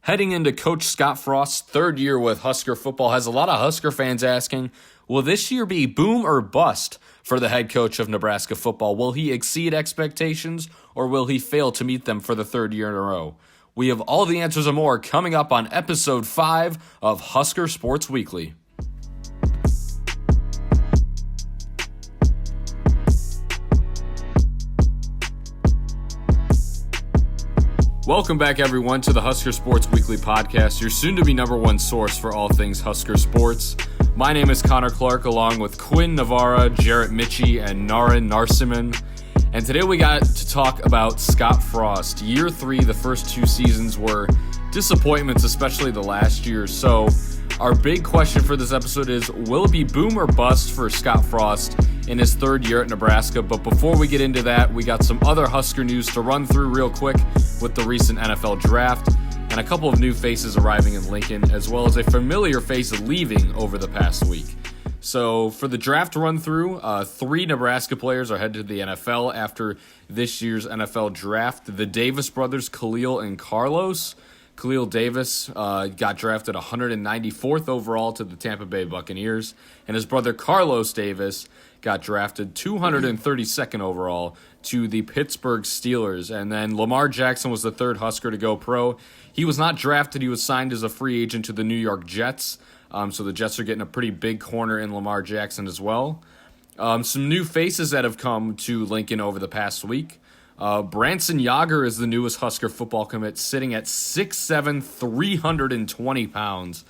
Heading into Coach Scott Frost's third year with Husker football has a lot of Husker fans asking, will this year be boom or bust for the head coach of Nebraska football? Will he exceed expectations or will he fail to meet them for the third year in a row? We have all the answers and more coming up on episode 5 of Husker Sports Weekly. Welcome back, everyone, to the Husker Sports Weekly podcast, your soon-to-be number one source for all things Husker sports. My name is Connor Clark, along with Quinn Navarra, Jarrett Mitchie, and Naren Narsiman. And today we got to talk about Scott Frost. Year 3, the first 2 seasons were disappointments, especially the last year. So our big question for this episode is, will it be boom or bust for Scott Frost in his third year at Nebraska? But before we get into that, we got some other Husker news to run through real quick with the recent NFL draft and a couple of new faces arriving in Lincoln, as well as a familiar face leaving over the past week. So for the draft run through, 3 Nebraska players are headed to the NFL after this year's NFL draft. The Davis brothers, Khalil and Carlos. Khalil Davis got drafted 194th overall to the Tampa Bay Buccaneers, and his brother Carlos Davis got drafted 232nd overall to the Pittsburgh Steelers. And then Lamar Jackson was the third Husker to go pro. He was not drafted. He was signed as a free agent to the New York Jets. So the Jets are getting a pretty big corner in Lamar Jackson as well. Some new faces that have come to Lincoln over the past week. Branson Yager is the newest Husker football commit, sitting at 6'7", 320 pounds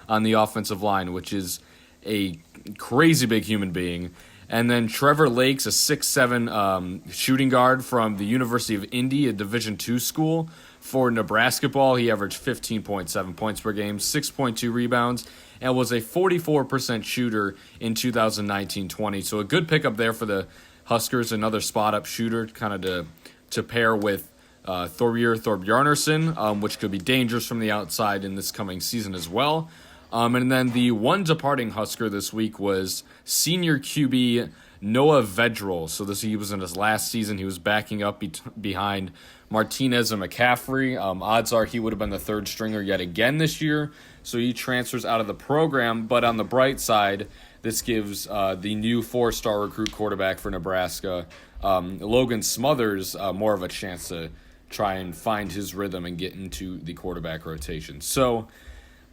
on the offensive line, which is a crazy big human being. And then Trevor Lakes, a 6'7" shooting guard from the University of Indy, a Division II school. For Nebraska ball, he averaged 15.7 points per game, 6.2 rebounds, and was a 44% shooter in 2019-20. So a good pickup there for the Huskers, another spot-up shooter kind of to pair with Thorbjarnarson, which could be dangerous from the outside in this coming season as well. And then the one departing Husker this week was senior QB Noah Vedral. So he was in his last season. He was backing up behind Martinez and McCaffrey. Odds are he would have been the third stringer yet again this year. So he transfers out of the program. But on the bright side, this gives the new 4-star recruit quarterback for Nebraska, Logan Smothers, more of a chance to try and find his rhythm and get into the quarterback rotation. So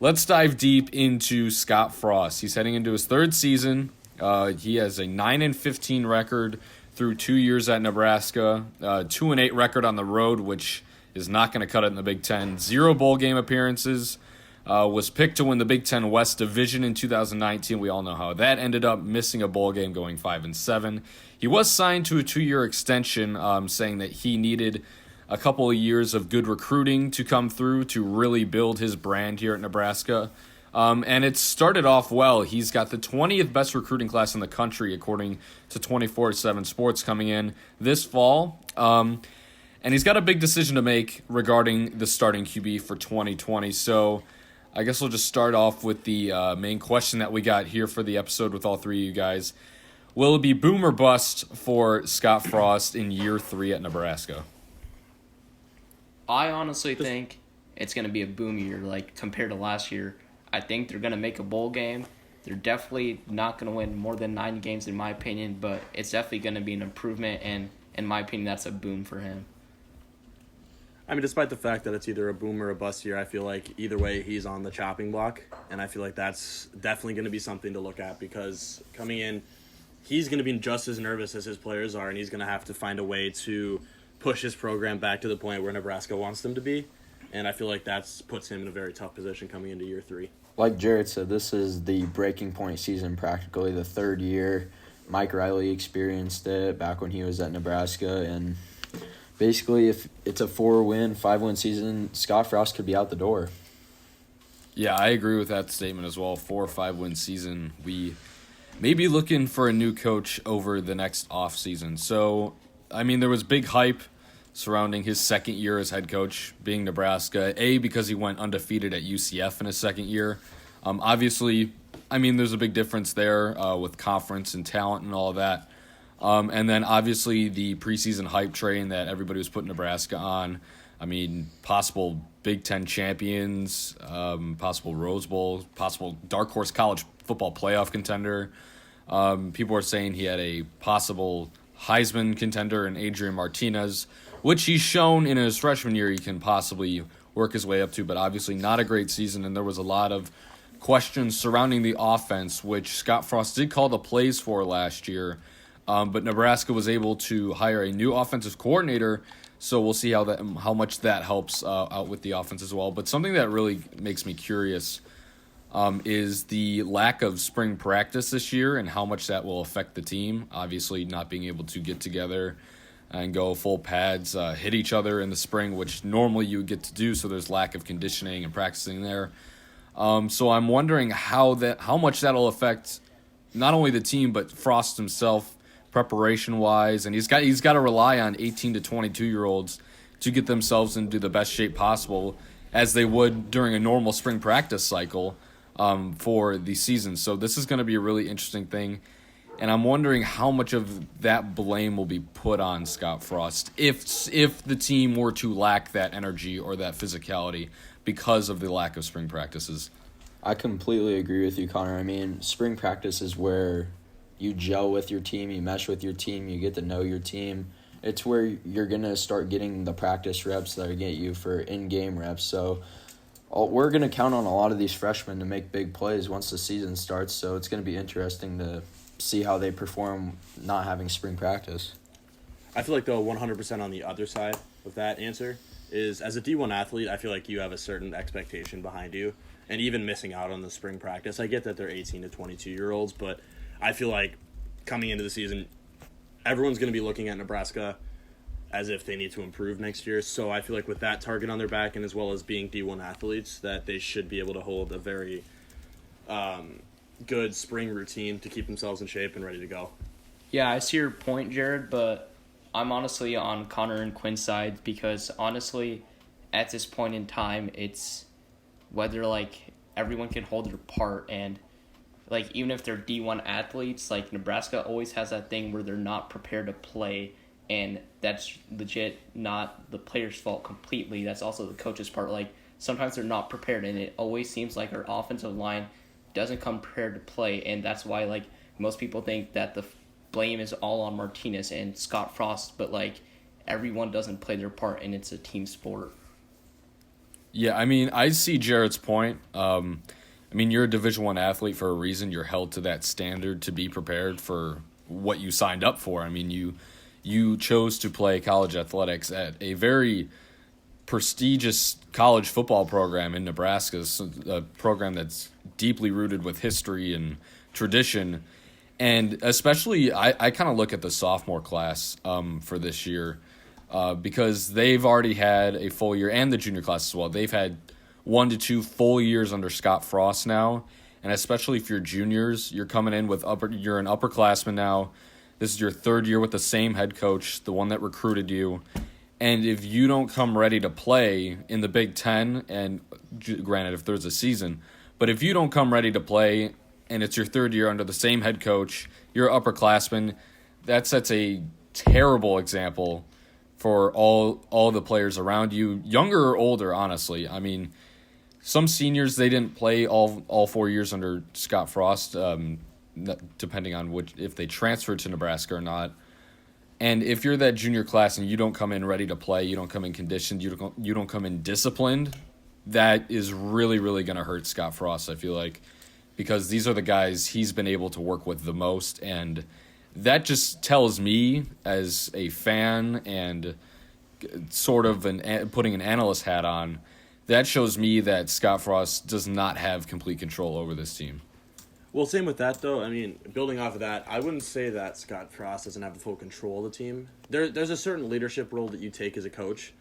let's dive deep into Scott Frost. He's heading into his third season. He has a 9-15 record through 2 years at Nebraska, 2-8 record on the road, which is not going to cut it in the Big Ten. 0 bowl game appearances. Was picked to win the Big Ten West Division in 2019. We all know how that ended up, missing a bowl game, going 5-7. He was signed to a 2-year extension, saying that he needed a couple of years of good recruiting to come through to really build his brand here at Nebraska. And it started off well. He's got the 20th best recruiting class in the country, according to 24/7 Sports, coming in this fall. And he's got a big decision to make regarding the starting QB for 2020. So I guess we'll just start off with the main question that we got here for the episode with all 3 of you guys. Will it be boom or bust for Scott Frost in year 3 at Nebraska? I honestly think it's going to be a boom year, like compared to last year. I think they're going to make a bowl game. They're definitely not going to win more than 9 games in my opinion, but it's definitely going to be an improvement, and in my opinion, that's a boom for him. I mean, despite the fact that it's either a boom or a bust year, I feel like either way he's on the chopping block, and I feel like that's definitely going to be something to look at because coming in, he's going to be just as nervous as his players are, and he's going to have to find a way to push his program back to the point where Nebraska wants them to be, and I feel like that puts him in a very tough position coming into year 3. Like Jarrett said, this is the breaking point season, practically the third year. Mike Riley experienced it back when he was at Nebraska, and basically if it's a 4-win, 5-win season, Scott Frost could be out the door. Yeah, I agree with that statement as well. 4 or 5-win season. We may be looking for a new coach over the next offseason. So, I mean, there was big hype surrounding his second year as head coach, being Nebraska. Because he went undefeated at UCF in his second year. Obviously, I mean, there's a big difference there with conference and talent and all of that. And then, obviously, the preseason hype train that everybody was putting Nebraska on I mean, possible Big Ten champions, possible Rose Bowl, possible dark horse college football playoff contender. People are saying he had a possible Heisman contender in Adrian Martinez, which he's shown in his freshman year he can possibly work his way up to, but obviously not a great season, and there was a lot of questions surrounding the offense, which Scott Frost did call the plays for last year, but Nebraska was able to hire a new offensive coordinator, so we'll see how much that helps out with the offense as well. But something that really makes me curious is the lack of spring practice this year and how much that will affect the team. Obviously, not being able to get together and go full pads, hit each other in the spring, which normally you would get to do, so there's lack of conditioning and practicing there. So I'm wondering how much that'll affect not only the team but Frost himself preparation-wise, and he's got to rely on 18 to 22-year-olds to get themselves into the best shape possible as they would during a normal spring practice cycle for the season. So this is going to be a really interesting thing. And I'm wondering how much of that blame will be put on Scott Frost if the team were to lack that energy or that physicality because of the lack of spring practices. I completely agree with you, Connor. I mean, spring practice is where you gel with your team, you mesh with your team, you get to know your team. It's where you're going to start getting the practice reps that are get you for in-game reps. So we're going to count on a lot of these freshmen to make big plays once the season starts. So it's going to be interesting to see how they perform not having spring practice. I feel like, though, 100% on the other side of that answer is, as a D1 athlete, I feel like you have a certain expectation behind you. And even missing out on the spring practice, I get that they're 18 to 22-year-olds, but I feel like coming into the season, everyone's going to be looking at Nebraska as if they need to improve next year. So I feel like with that target on their back, and as well as being D1 athletes, that they should be able to hold a very good spring routine to keep themselves in shape and ready to go. Yeah, I see your point, Jared, but I'm honestly on Connor and Quinn's side because honestly, at this point in time, it's whether everyone can hold their part, and even if they're D1 athletes, Nebraska always has that thing where they're not prepared to play, and that's legit not the player's fault completely. That's also the coach's part. Sometimes they're not prepared, and it always seems like our offensive line doesn't come prepared to play, and that's why most people think that the blame is all on Martinez and Scott Frost, but everyone doesn't play their part, and it's a team sport. Yeah, I mean, I see Jarrett's point. You're a Division I athlete for a reason. You're held to that standard to be prepared for what you signed up for. I mean, you chose to play college athletics at a very prestigious college football program in Nebraska, a program that's deeply rooted with history and tradition. And especially, I kind of look at the sophomore class for this year because they've already had a full year, and the junior class as well. They've had 1 to 2 full years under Scott Frost now, and especially if you're juniors, you're coming in with you're an upperclassman now. This is your 3rd year with the same head coach, the one that recruited you. And if you don't come ready to play in the Big Ten, and granted, if there's a season, but if you don't come ready to play and it's your 3rd year under the same head coach, you're an upperclassman, that sets a terrible example for all the players around you, younger or older, honestly. I mean, some seniors, they didn't play all 4 years under Scott Frost, depending on if they transferred to Nebraska or not. And if you're that junior class and you don't come in ready to play, you don't come in conditioned, you don't come in disciplined, that is really, really going to hurt Scott Frost, I feel like, because these are the guys he's been able to work with the most. And that just tells me as a fan and sort of putting an analyst hat on, that shows me that Scott Frost does not have complete control over this team. Well, same with that, though. I mean, building off of that, I wouldn't say that Scott Frost doesn't have the full control of the team. There's a certain leadership role that you take as a coach,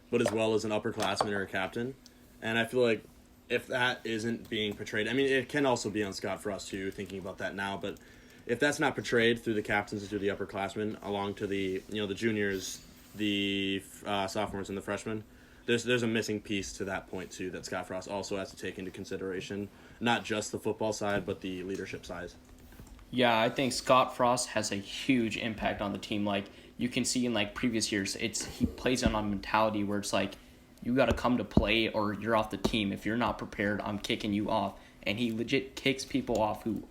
but as well as an upperclassman or a captain. And I feel like if that isn't being portrayed, I mean, it can also be on Scott Frost, too, thinking about that now, but if that's not portrayed through the captains and through the upperclassmen, along to the juniors, the sophomores, and the freshmen, there's a missing piece to that point, too, that Scott Frost also has to take into consideration. Not just the football side, but the leadership side. Yeah, I think Scott Frost has a huge impact on the team. You can see in previous years, he plays on a mentality where it's you got to come to play or you're off the team. If you're not prepared, I'm kicking you off. And he legit kicks people off who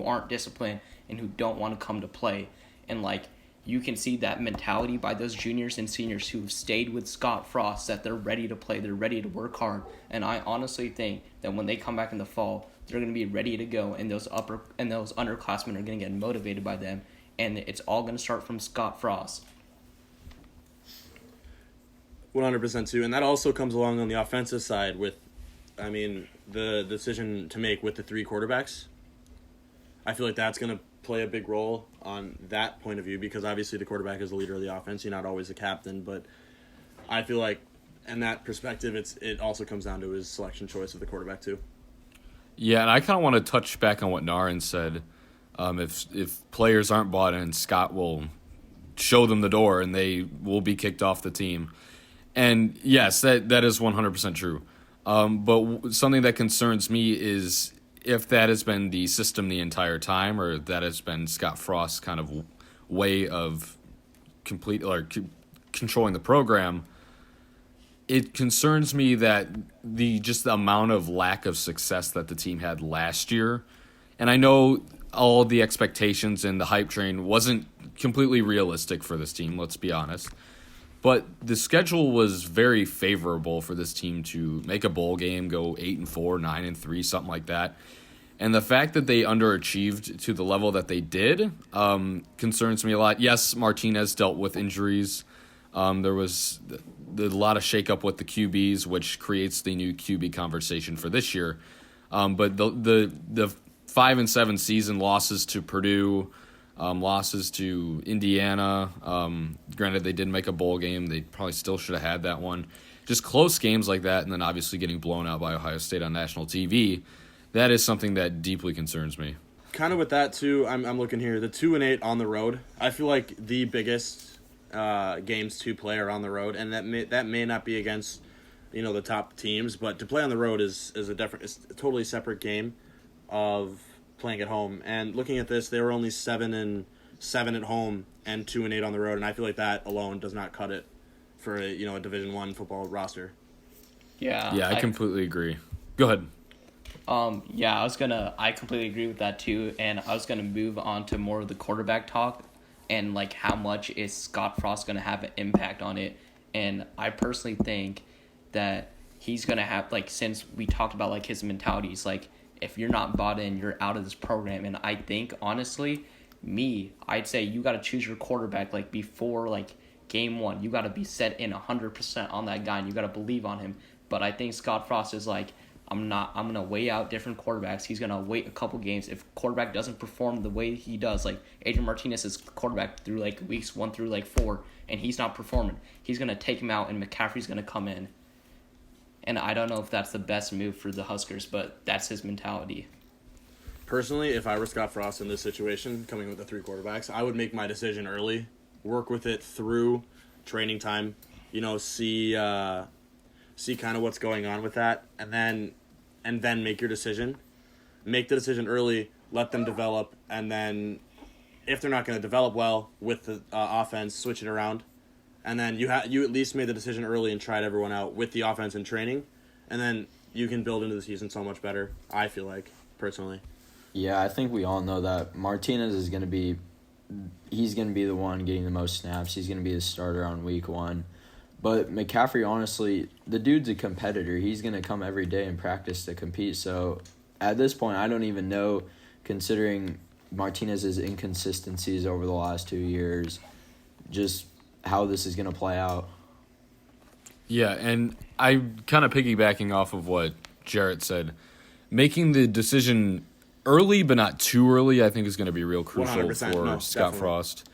aren't disciplined and who don't want to come to play. And, like, you can see that mentality by those juniors and seniors who've stayed with Scott Frost, that they're ready to play, they're ready to work hard. And I honestly think that when they come back in the fall, they're going to be ready to go, and those underclassmen are going to get motivated by them. And it's all going to start from Scott Frost. 100% too, and that also comes along on the offensive side with, the decision to make with the 3 quarterbacks. I feel like that's going to play a big role on that point of view because obviously the quarterback is the leader of the offense. You're not always the captain, but I feel like in that perspective, it also comes down to his selection choice of the quarterback too. Yeah, and I kind of want to touch back on what Naren said. If players aren't bought in, Scott will show them the door and they will be kicked off the team. And yes, that is 100% true. But something that concerns me is if that has been the system the entire time, or that has been Scott Frost's kind of way of controlling the program, it concerns me that the amount of lack of success that the team had last year. And I know all the expectations and the hype train wasn't completely realistic for this team, let's be honest. But the schedule was very favorable for this team to make a bowl game, go 8-4, 9-3, something like that. And the fact that they underachieved to the level that they did concerns me a lot. Yes, Martinez dealt with injuries. There was a lot of shakeup with the QBs, which creates the new QB conversation for this year. But the 5-7 season, losses to Purdue, losses to Indiana. Granted, they didn't make a bowl game. They probably still should have had that one. Just close games like that, and then obviously getting blown out by Ohio State on national TV. That is something that deeply concerns me. Kind of with that too, I'm looking here. The 2-8 on the road, I feel like the biggest games to play are on the road, and that may not be against the top teams, but to play on the road is a totally separate game of playing at home. And looking at this, they were only 7-7 at home and 2-8 on the road, and I feel like that alone does not cut it for a Division I football roster. Yeah, I completely agree. Go ahead. I completely agree with that too, and I was gonna move on to more of the quarterback talk, and like how much is Scott Frost gonna have an impact on it. And I personally think that he's gonna have, like, since we talked about like his mentalities, like if you're not bought in, you're out of this program. And I think honestly, I'd say you gotta choose your quarterback like before like game 1. You gotta be set in 100% on that guy, and you gotta believe on him. But I think Scott Frost is like, I'm going to weigh out different quarterbacks. He's going to wait a couple games. If quarterback doesn't perform the way he does, like Adrian Martinez is quarterback through like weeks 1 through like 4, and he's not performing, he's going to take him out, and McCaffrey's going to come in. And I don't know if that's the best move for the Huskers, but that's his mentality. Personally, if I were Scott Frost in this situation, coming with the 3 quarterbacks, I would make my decision early, work with it through training time, see kind of what's going on with that, and then make your decision. Make the decision early, let them develop, and then if they're not going to develop well with the offense, switch it around. And then you at least made the decision early and tried everyone out with the offense and training, and then you can build into the season so much better, I feel like, personally. Yeah, I think we all know that Martinez is going to be the one getting the most snaps. He's going to be the starter on week 1. But McCaffrey, honestly, the dude's a competitor. He's going to come every day and practice to compete. So at this point, I don't even know, considering Martinez's inconsistencies over the last 2 years, just how this is going to play out. Yeah, and I kind of piggybacking off of what Jarrett said, making the decision early but not too early, I think is going to be real crucial for Scott definitely. Frost.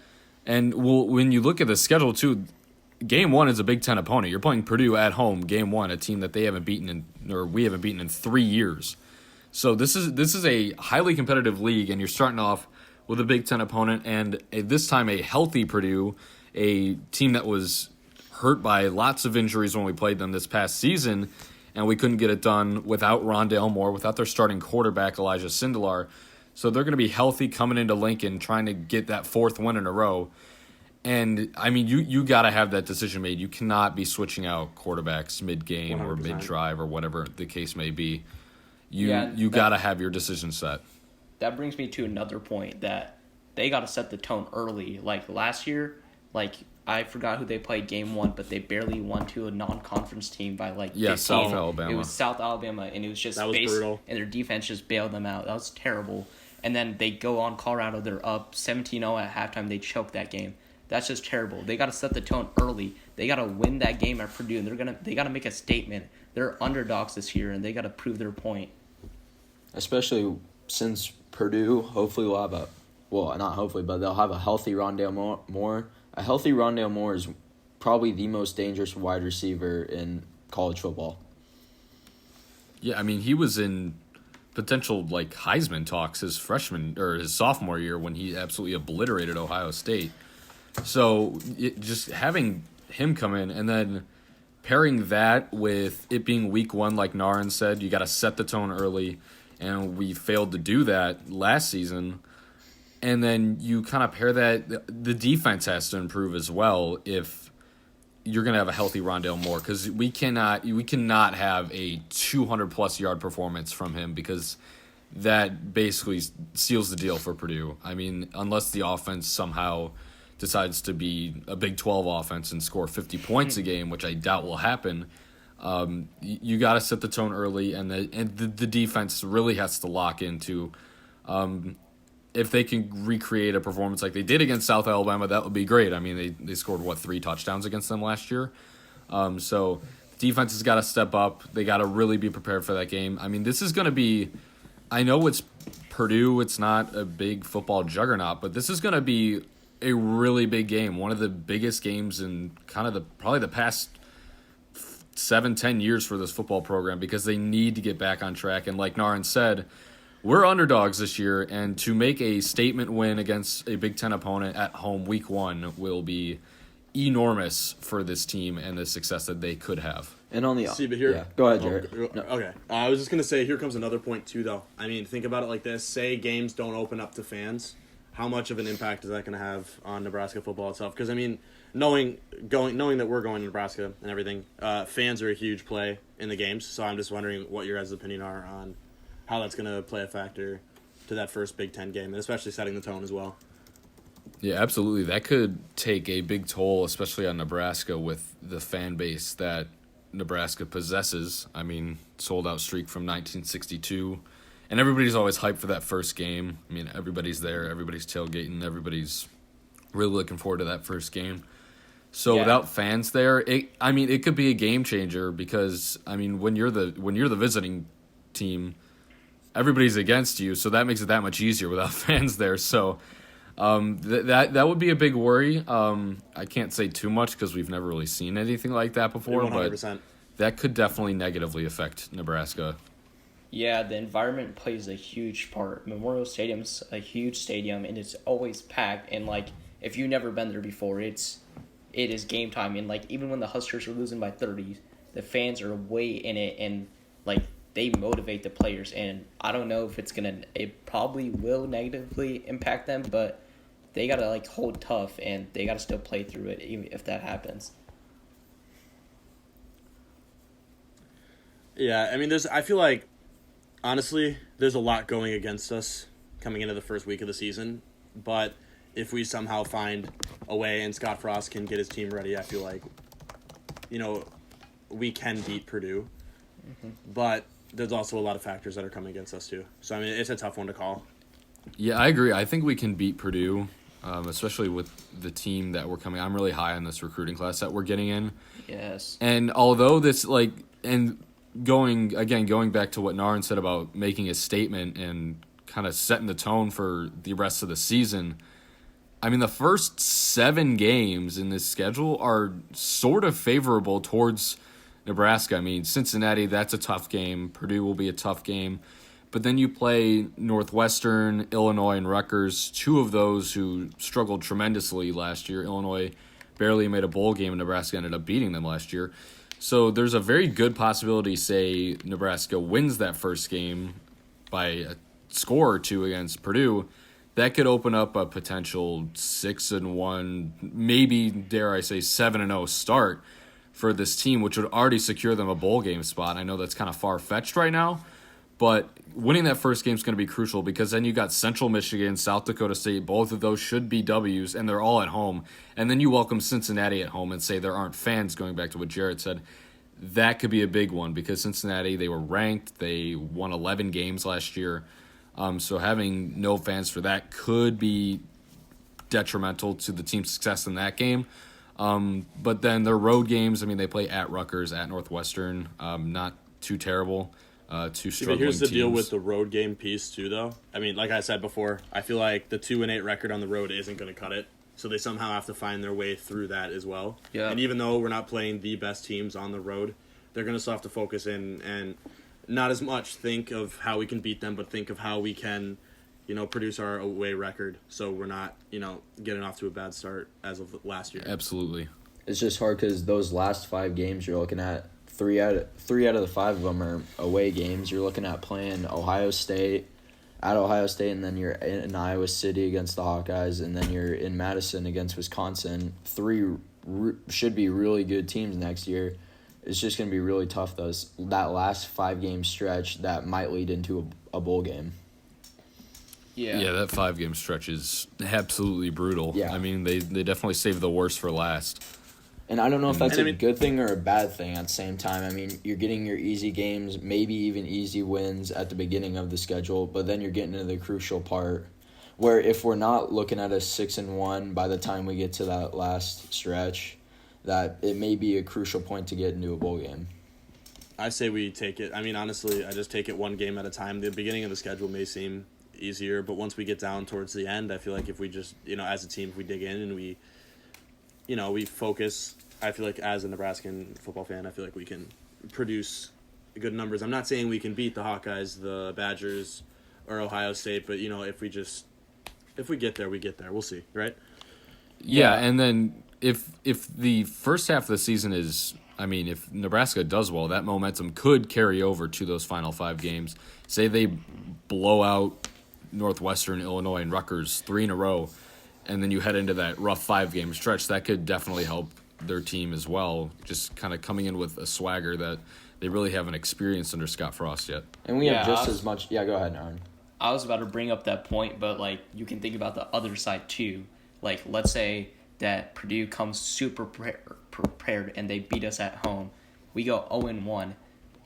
And when you look at the schedule too, Game 1 is a Big Ten opponent. You're playing Purdue at home, Game 1, a team that we haven't beaten in 3 years. So this is a highly competitive league, and you're starting off with a Big Ten opponent, and this time a healthy Purdue, a team that was hurt by lots of injuries when we played them this past season, and we couldn't get it done without Rondale Moore, without their starting quarterback, Elijah Sindelar. So they're going to be healthy coming into Lincoln, trying to get that 4th win in a row. And, I mean, you got to have that decision made. You cannot be switching out quarterbacks mid-game or 100%. mid-drive or whatever the case may be. You Yeah, got to have your decision set. That brings me to another point that they got to set the tone early. Like last year, like I forgot who they played game 1, but they barely won to a non-conference team by like 15. South Alabama. It was South Alabama, and it was just That was brutal. And their defense just bailed them out. That was terrible. And then they go on Colorado. They're up 17-0 at halftime. They choke that game. That's just terrible. They got to set the tone early. They got to win that game at Purdue, and they got to make a statement. They're underdogs this year, and they got to prove their point. Especially since Purdue hopefully will have not hopefully, but they'll have a healthy Rondale Moore. A healthy Rondale Moore is probably the most dangerous wide receiver in college football. Yeah, I mean, he was in potential like Heisman talks his sophomore year when he absolutely obliterated Ohio State. So just having him come in and then pairing that with it being week 1, like Naren said, you got to set the tone early, and we failed to do that last season. And then you kind of pair that, the defense has to improve as well if you're going to have a healthy Rondale Moore, because we cannot have a 200-plus yard performance from him, because that basically seals the deal for Purdue. I mean, unless the offense somehow decides to be a Big 12 offense and score 50 points a game, which I doubt will happen, you got to set the tone early, and the defense really has to lock into if they can recreate a performance like they did against South Alabama, that would be great. I mean, they scored, 3 touchdowns against them last year? So defense has got to step up. They got to really be prepared for that game. I mean, this is going to be – I know it's Purdue. It's not a big football juggernaut, but this is going to be a really big game, one of the biggest games in kind of probably the past 7-10 years for this football program, because they need to get back on track. And like Naren said – we're underdogs this year, and to make a statement win against a Big Ten opponent at home week 1 will be enormous for this team and the success that they could have. And on the See, but here, yeah. Go ahead, Jarrett. No. Okay, I was just gonna say, here comes another point too, though. I mean, think about it like this: say games don't open up to fans, how much of an impact is that going to have on Nebraska football itself? Because I mean, knowing that we're going to Nebraska and everything, fans are a huge play in the games. So I'm just wondering what your guys' opinion are on how that's going to play a factor to that first Big Ten game, and especially setting the tone as well. Yeah, absolutely. That could take a big toll, especially on Nebraska with the fan base that Nebraska possesses. I mean, sold-out streak from 1962, and everybody's always hyped for that first game. I mean, everybody's there, everybody's tailgating, everybody's really looking forward to that first game. So without fans there, it could be a game changer, because I mean, when you're the visiting team, everybody's against you, so that makes it that much easier without fans there. So that would be a big worry. I can't say too much because we've never really seen anything like that before, 100%. but that could definitely negatively affect Nebraska. Yeah, the environment plays a huge part. Memorial Stadium's a huge stadium, and it's always packed. And like, if you've never been there before, it is game time. And like, even when the Huskers are losing by 30, the fans are way in it, and like, they motivate the players. And I don't know if it probably will negatively impact them, but they gotta like hold tough, and they gotta still play through it, even if that happens. Yeah, I mean, I feel like, honestly, there's a lot going against us coming into the first week of the season, but if we somehow find a way and Scott Frost can get his team ready, I feel like, we can beat Purdue. Mm-hmm. But there's also a lot of factors that are coming against us too. So, I mean, it's a tough one to call. Yeah, I agree. I think we can beat Purdue, especially with the team that we're coming. I'm really high on this recruiting class that we're getting in. Yes. And although going back to what Naren said about making a statement and kind of setting the tone for the rest of the season, I mean, the first 7 games in this schedule are sort of favorable towards Nebraska. I mean, Cincinnati, that's a tough game. Purdue will be a tough game. But then you play Northwestern, Illinois, and Rutgers, 2 of those who struggled tremendously last year. Illinois barely made a bowl game, and Nebraska ended up beating them last year. So there's a very good possibility, say, Nebraska wins that first game by a score or 2 against Purdue. that could open up a potential 6-1, maybe dare I say 7-0 start for this team, which would already secure them a bowl game spot. I know that's kind of far-fetched right now, but winning that first game is going to be crucial because then you got Central Michigan, South Dakota State. Both of those should be W's, and they're all at home. And then you welcome Cincinnati at home and say there aren't fans, going back to what Jarrett said. That could be a big one because Cincinnati, they were ranked. They won 11 games last year. So having no fans for that could be detrimental to the team's success in that game. But then their road games, I mean, they play at Rutgers, at Northwestern. Not too terrible. Two struggling Here's the teams. deal with the road game piece too, though. I mean, like I said before, I feel like the 2-8 record on the road isn't going to cut it. So they somehow have to find their way through that as well. Yeah. And even though we're not playing the best teams on the road, they're going to still have to focus in and not as much think of how we can beat them, but think of how we can, produce our away record so we're not, getting off to a bad start as of last year. Absolutely. It's just hard because those last 5 games you're looking at, three out of the 5 of them are away games. You're looking at playing Ohio State, and then you're in Iowa City against the Hawkeyes, and then you're in Madison against Wisconsin. 3 should be really good teams next year. It's just going to be really tough, that last 5-game stretch that might lead into a bowl game. Yeah, that 5-game stretch is absolutely brutal. Yeah. I mean, they definitely saved the worst for last. And I don't know if that's a good thing or a bad thing at the same time. I mean, you're getting your easy games, maybe even easy wins at the beginning of the schedule, but then you're getting into the crucial part where if we're not looking at a 6-1 by the time we get to that last stretch, that it may be a crucial point to get into a bowl game. I say we take it. I mean, honestly, I just take it one game at a time. The beginning of the schedule may seem easier, but once we get down towards the end, I feel like if we just, as a team, if we dig in and we focus, I feel like as a Nebraskan football fan, I feel like we can produce good numbers. I'm not saying we can beat the Hawkeyes, the Badgers, or Ohio State, but, if we get there, we get there. We'll see, right? Yeah, and then if the first half of the season is, if Nebraska does well, that momentum could carry over to those final 5 games. Say they blow out Northwestern, Illinois, and Rutgers 3 in a row, and then you head into that rough 5-game stretch. That could definitely help their team as well, just kind of coming in with a swagger that they really haven't experienced under Scott Frost yet. And we have just as much... Yeah, go ahead, Naren. I was about to bring up that point, but, you can think about the other side, too. Let's say that Purdue comes super prepared and they beat us at home. We go 0-1,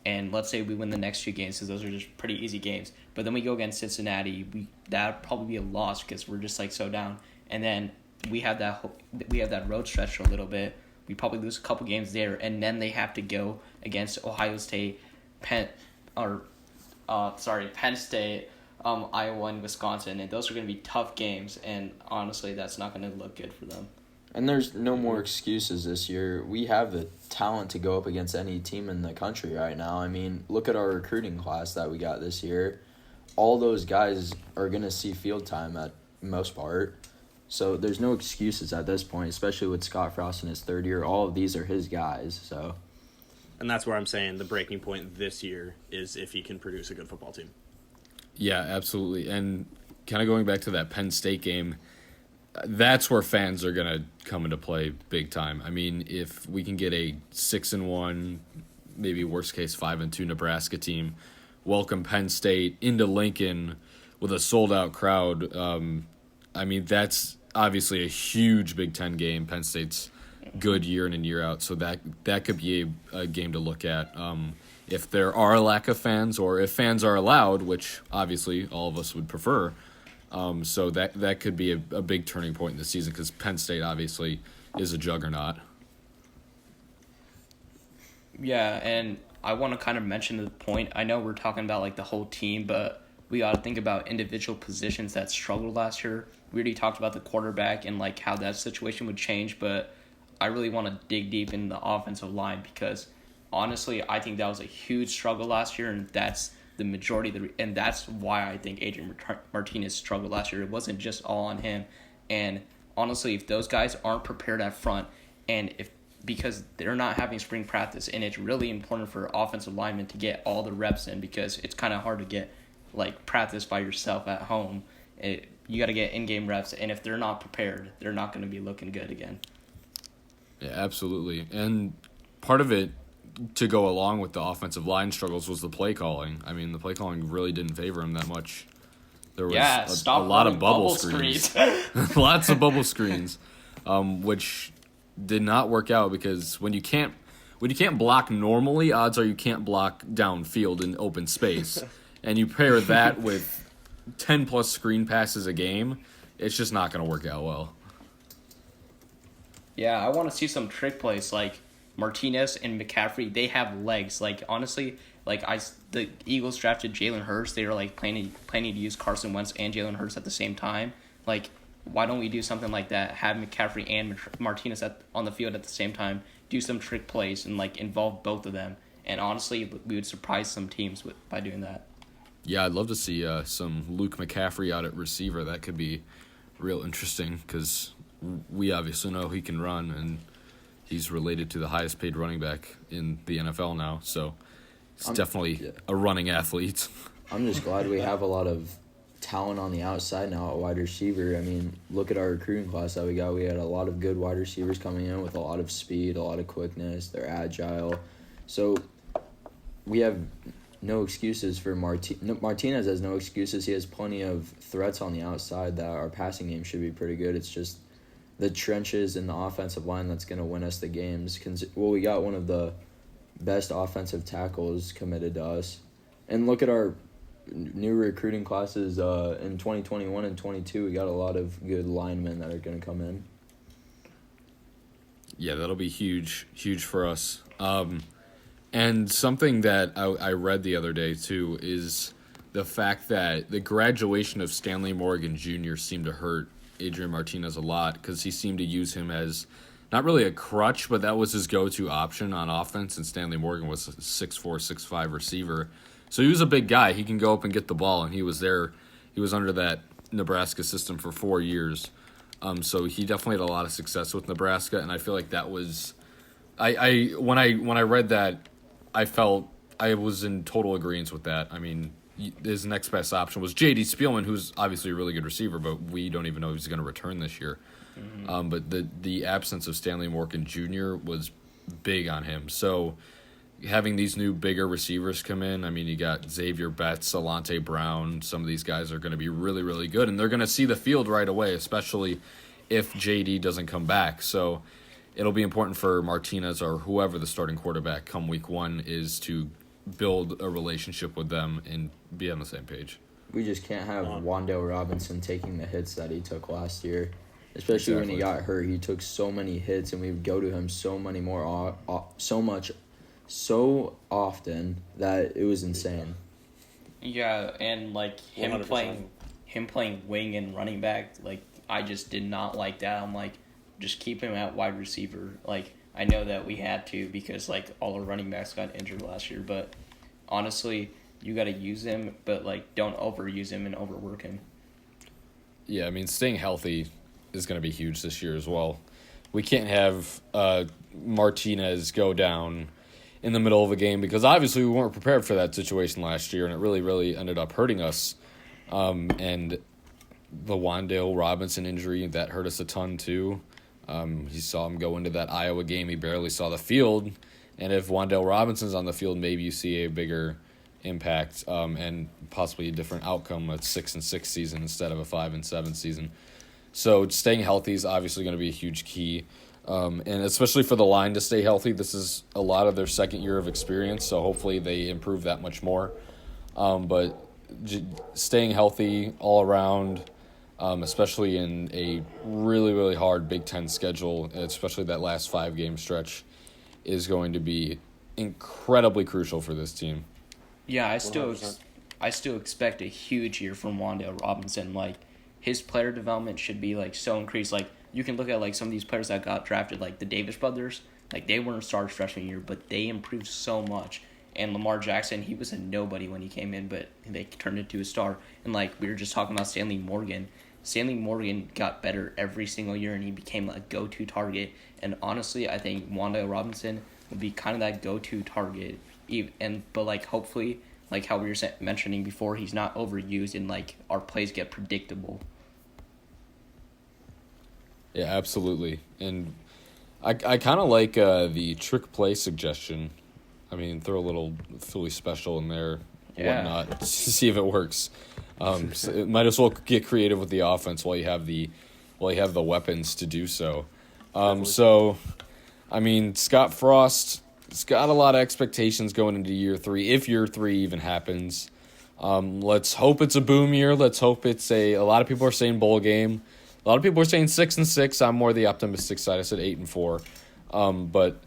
and let's say we win the next 2 games because those are just pretty easy games. But then we go against Cincinnati. That'd probably be a loss because we're just, so down. And then we have that road stretch for a little bit. We probably lose a couple games there, and then they have to go against Ohio State, Penn State, Iowa, and Wisconsin, and those are going to be tough games. And honestly, that's not going to look good for them. And there's no more excuses this year. We have the talent to go up against any team in the country right now. I mean, look at our recruiting class that we got this year. All those guys are going to see field time at most part. So there's no excuses at this point, especially with Scott Frost in his 3rd year. All of these are his guys. So, and that's where I'm saying the breaking point this year is if he can produce a good football team. Yeah, absolutely. And kind of going back to that Penn State game, that's where fans are going to come into play big time. I mean, if we can get a 6-1, maybe worst case 5-2 Nebraska team, welcome Penn State into Lincoln with a sold-out crowd, that's obviously a huge Big Ten game. Penn State's good year in and year out, so that could be a game to look at. If there are a lack of fans, or if fans are allowed, which obviously all of us would prefer, so that could be a big turning point in the season because Penn State obviously is a juggernaut. Yeah, and I want to kind of mention the point. I know we're talking about the whole team, but we got to think about individual positions that struggled last year. We already talked about the quarterback and how that situation would change, but I really want to dig deep in the offensive line because honestly, I think that was a huge struggle last year, and that's the majority and that's why I think Adrian Martinez struggled last year. It wasn't just all on him, and honestly, if those guys aren't prepared up front, and because they're not having spring practice, and it's really important for offensive linemen to get all the reps in because it's kind of hard to get practice by yourself at home. you got to get in-game reps, and if they're not prepared, they're not going to be looking good again. Yeah, absolutely. And part of it, to go along with the offensive line struggles, was the play calling. I mean, the play calling really didn't favor him that much. There was a lot of bubble screens. Lots of bubble screens, which did not work out because when you can't block normally, odds are you can't block downfield in open space. And you pair that with 10-plus screen passes a game, it's just not going to work out well. Yeah, I want to see some trick plays like Martinez and McCaffrey. They have legs. Like, honestly, the Eagles drafted Jalen Hurts. They were like planning to use Carson Wentz and Jalen Hurts at the same time. Like, why don't we do something like that? Have McCaffrey and Martinez on the field at the same time. Do some trick plays and like involve both of them. And honestly, we would surprise some teams by doing that. Yeah, I'd love to see some Luke McCaffrey out at receiver. That could be real interesting because we obviously know he can run, and he's related to the highest paid running back in the NFL now. So he's definitely a running athlete. I'm just glad we have a lot of talent on the outside now at wide receiver. I mean, look at our recruiting class that we got. We had a lot of good wide receivers coming in with a lot of speed, a lot of quickness. They're agile. So we have no excuses for Martinez has no excuses. He has plenty of threats on the outside that our passing game should be pretty good. It's just the trenches in the offensive line that's going to win us the games. Well, we got one of the best offensive tackles committed to us. And look at our new recruiting classes in 2021 and 22. We got a lot of good linemen that are going to come in. Yeah, that'll be huge for us. And something that I read the other day, too, is the fact that the graduation of Stanley Morgan Jr. seemed to hurt Adrian Martinez a lot because he seemed to use him as not really a crutch, but that was his go-to option on offense, and Stanley Morgan was a 6'4", 6'5" receiver. So he was a big guy. He can go up and get the ball, and he was there. He was under that Nebraska system for 4 years. So he definitely had a lot of success with Nebraska, and I feel like that was when I read that, I felt I was in total agreement with that. I mean, his next best option was J.D. Spielman, who's obviously a really good receiver, but we don't even know if he's going to return this year. Mm-hmm. But the absence of Stanley Morgan Jr. was big on him. So having these new bigger receivers come in, I mean, you got Xavier Betts, Alante Brown. Some of these guys are going to be really, really good, and they're going to see the field right away, especially if J.D. doesn't come back. So it'll be important for Martinez or whoever the starting quarterback come week one is to build a relationship with them and be on the same page. We just can't have Wan'Dale Robinson taking the hits that he took last year, especially when he got hurt. He took so many hits, and we would go to him so often that it was insane. Yeah, and like him 100%. playing wing and running back, like I just did not like that. I'm like, just keep him at wide receiver. Like, I know that we had to because, like, all our running backs got injured last year. But, honestly, you got to use him, but, like, don't overuse him and overwork him. Yeah, I mean, staying healthy is going to be huge this year as well. We can't have Martinez go down in the middle of a game because, obviously, we weren't prepared for that situation last year, and it really, really ended up hurting us. And the Wan'Dale Robinson injury, that hurt us a ton, too. He saw him go into that Iowa game. He barely saw the field. And if Wan'Dale Robinson's on the field, maybe you see a bigger impact and possibly a different outcome, a 6-6 season instead of a 5-7 season. So staying healthy is obviously going to be a huge key. And especially for the line to stay healthy, this is a lot of their second year of experience, so hopefully they improve that much more. But staying healthy all around, especially in a really, really hard Big Ten schedule, especially that last 5-game stretch, is going to be incredibly crucial for this team. Yeah, I still expect a huge year from Wan'Dale Robinson. Like, his player development should be, like, so increased. Like, you can look at, like, some of these players that got drafted, like the Davis brothers. Like, they weren't stars freshman year, but they improved so much. And Lamar Jackson, he was a nobody when he came in, but they turned into a star. And, like, we were just talking about Stanley Morgan. Stanley Morgan got better every single year, and he became a go-to target. And honestly, I think Wan'Dale Robinson would be kind of that go-to target. But, like, hopefully, like how we were mentioning before, he's not overused and, like, our plays get predictable. Yeah, absolutely. And I kind of like the trick play suggestion. I mean, throw a little Philly special in there, whatnot, to see if it works. So it might as well get creative with the offense while you have the weapons to do so. So, I mean, Scott Frost's got a lot of expectations going into year 3, if year 3 even happens. Let's hope it's a boom year. Let's hope it's a lot of people are saying bowl game. A lot of people are saying 6-6. I'm more the optimistic side. I said 8-4. But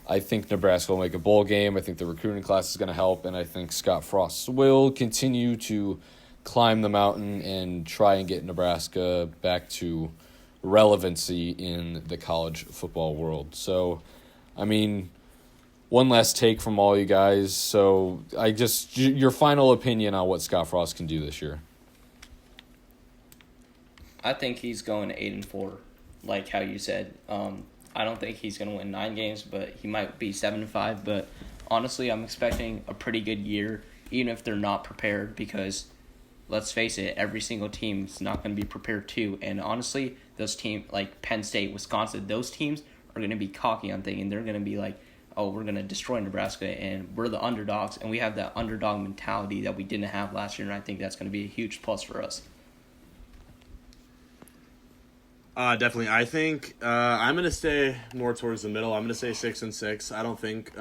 I think Nebraska will make a bowl game. I think the recruiting class is going to help, and I think Scott Frost will continue to climb the mountain and try and get Nebraska back to relevancy in the college football world. So, I mean, one last take from all you guys. So, your final opinion on what Scott Frost can do this year. I think he's going 8-4, like how you said. I don't think he's going to win 9 games, but he might be 7-5. But honestly, I'm expecting a pretty good year, even if they're not prepared, because let's face it, every single team's not going to be prepared too. And honestly, those teams like Penn State, Wisconsin, those teams are going to be cocky on things, and they're going to be like, oh, we're going to destroy Nebraska, and we're the underdogs, and we have that underdog mentality that we didn't have last year, and I think that's going to be a huge plus for us. Definitely. I think I'm going to stay more towards the middle. I'm going to say 6-6. I don't think,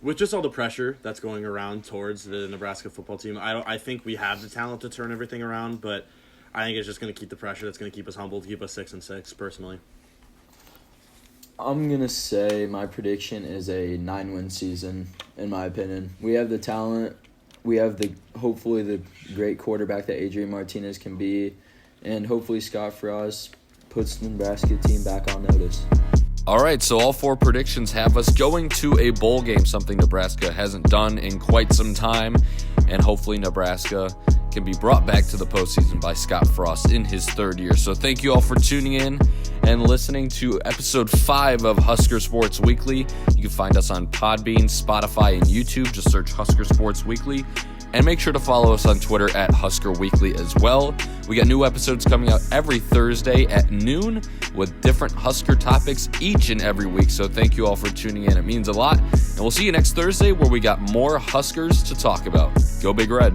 with just all the pressure that's going around towards the Nebraska football team, I think we have the talent to turn everything around, but I think it's just going to keep the pressure. That's going to keep us humble, to keep us 6-6, personally. I'm going to say my prediction is a 9-win season, in my opinion. We have the talent. We have hopefully the great quarterback that Adrian Martinez can be. And hopefully Scott Frost puts the Nebraska team back on notice. All right, so all 4 predictions have us going to a bowl game, something Nebraska hasn't done in quite some time. And hopefully Nebraska can be brought back to the postseason by Scott Frost in his 3rd year. So thank you all for tuning in and listening to episode 5 of Husker Sports Weekly. You can find us on PodBean, Spotify, and YouTube. Just search Husker Sports Weekly. And make sure to follow us on Twitter at Husker Weekly as well. We got new episodes coming out every Thursday at noon with different Husker topics each and every week. So thank you all for tuning in. It means a lot. And we'll see you next Thursday where we got more Huskers to talk about. Go Big Red.